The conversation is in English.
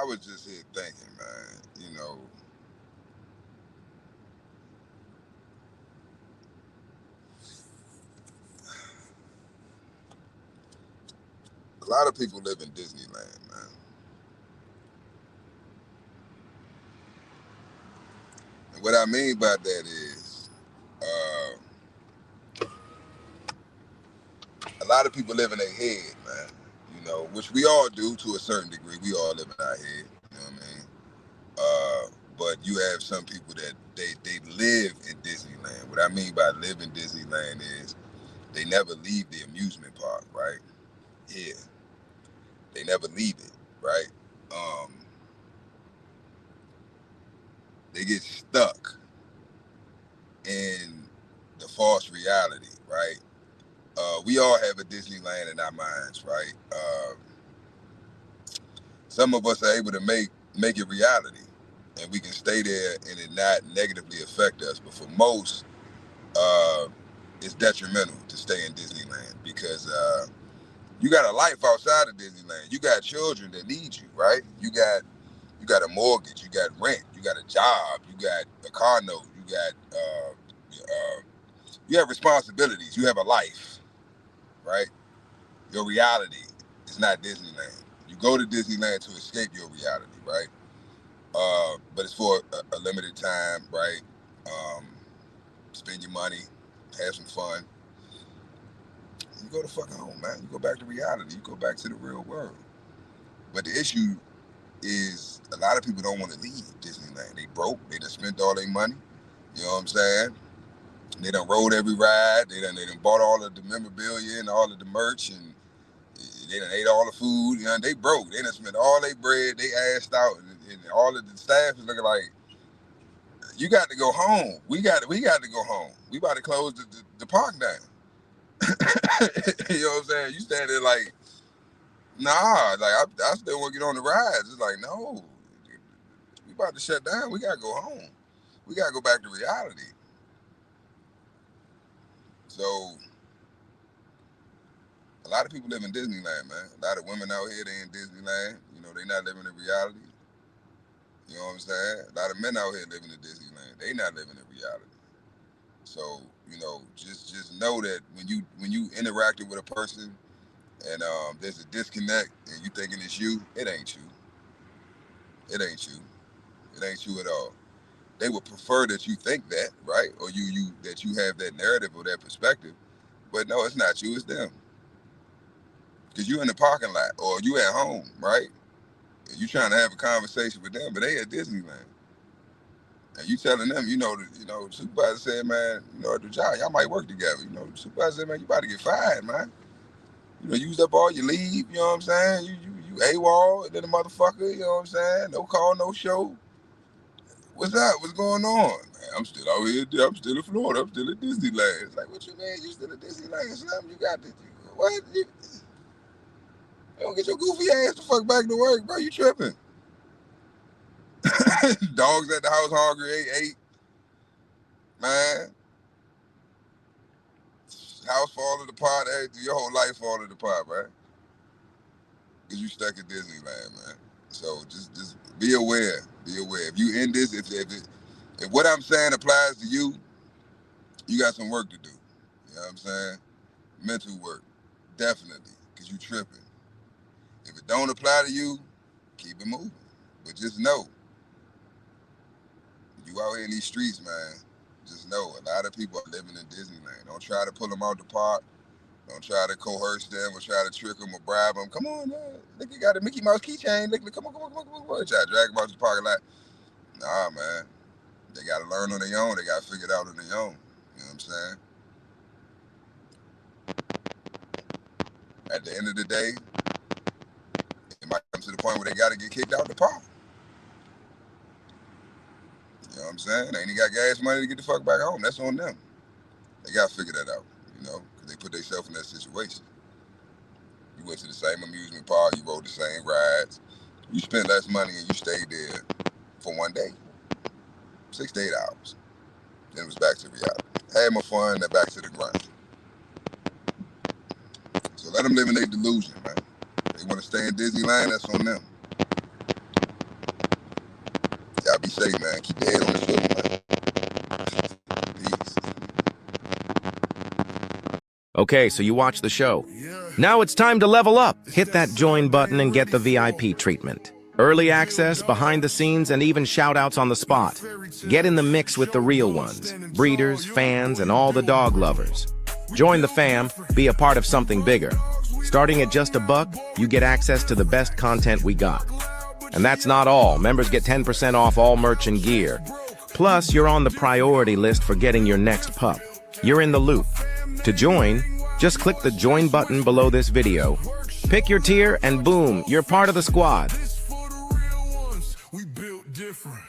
was just here thinking, man. A lot of people live in Disneyland, man. And what I mean by that is, a lot of people live in their head, man. Which we all do to a certain degree. We all live in our head. You know what I mean? But you have some people that they live in Disneyland. What I mean by live in Disneyland is they never leave the amusement park, right? Yeah, they never leave it, right? Um, they get stuck in the false reality, right? We all have a Disneyland in our minds, right? Some of us are able to make it reality, and we can stay there and it not negatively affect us. But for most, uh, it's detrimental to stay in Disneyland because you got a life outside of Disneyland. You got children that need you, right? You got a mortgage, you got rent, you got a job, you got a car note, you have responsibilities, you have a life, right? Your reality is not Disneyland. You go to Disneyland to escape your reality, right? But it's for a limited time, right? Um, Spend your money, have some fun. You go to fucking home, man. You go back to reality. You go back to the real world. But the issue is a lot of people don't want to leave Disneyland. They broke. They done spent all their money. You know what I'm saying? They done rode every ride. They done bought all of the memorabilia and all of the merch, and they done ate all the food. They broke. They done spent all their bread. They assed out, and all of the staff is looking like, you got to go home. We got to go home. We about to close the park down. You know what I'm saying? You stand there like, nah, like I still want to get on the rides. It's like, no, we about to shut down. We gotta go home. We gotta go back to reality. So a lot of people live in Disneyland, man. A lot of women out here, they in Disneyland. They not living in reality. You know what I'm saying? A lot of men out here living in Disneyland. They not living in reality. So, just know that when you interacting with a person and there's a disconnect and you thinking it's you, it ain't you. It ain't you. It ain't you at all. They would prefer that you think that, right? Or you that you have that narrative or that perspective. But no, it's not you, it's them. Because you in the parking lot or you at home, right? And you trying to have a conversation with them, but they at Disneyland. And you telling them, the supervisor said, man, at the job, y'all might work together. The supervisor said, man, you about to get fired, man. Used up all your leave, you know what I'm saying? You AWOL, and then the motherfucker, you know what I'm saying? No call, no show. What's up? What's going on? Man, I'm still out here. I'm still in Florida. I'm still at Disneyland. It's like, what you mean? You still at Disneyland? Something you got to do. What? You don't get your goofy ass the fuck back to work, bro. You tripping. Dogs at the house hungry, ate, man. House falling apart, your whole life falling apart, right? Because you stuck at Disneyland, man. So just be aware. Be aware. If you in this, if what I'm saying applies to you, you got some work to do. You know what I'm saying? Mental work, definitely, because you tripping. If it don't apply to you, keep it moving. But just know, you out here in these streets, man. Just know, a lot of people are living in Disneyland. Don't try to pull them out the park. Don't try to coerce them or try to trick them or bribe them. Come on, man. Look, you got a Mickey Mouse keychain. Look, come on. Try to drag them out the parking lot. Nah, man. They got to learn on their own. They got to figure it out on their own. You know what I'm saying? At the end of the day, it might come to the point where they got to get kicked out the park. You know what I'm saying? They ain't got gas money to get the fuck back home. That's on them. They got to figure that out, because they put themselves in that situation. You went to the same amusement park, you rode the same rides, you spent less money and you stayed there for one day, 6 to 8 hours. Then it was back to reality. Had my fun, then back to the grind. So let them live in their delusion, man. They want to stay in Disneyland, that's on them. Y'all be safe, man. Keep your head on the swivel, man. Peace. Okay, so you watch the show. Now it's time to level up. Hit that join button and get the VIP treatment. Early access, behind the scenes, and even shout-outs on the spot. Get in the mix with the real ones, breeders, fans, and all the dog lovers. Join the fam, be a part of something bigger. Starting at just $1, you get access to the best content we got. And that's not all. Members get 10% off all merch and gear. Plus, you're on the priority list for getting your next pup. You're in the loop. To join, just click the join button below this video. Pick your tier and boom, you're part of the squad. We built different.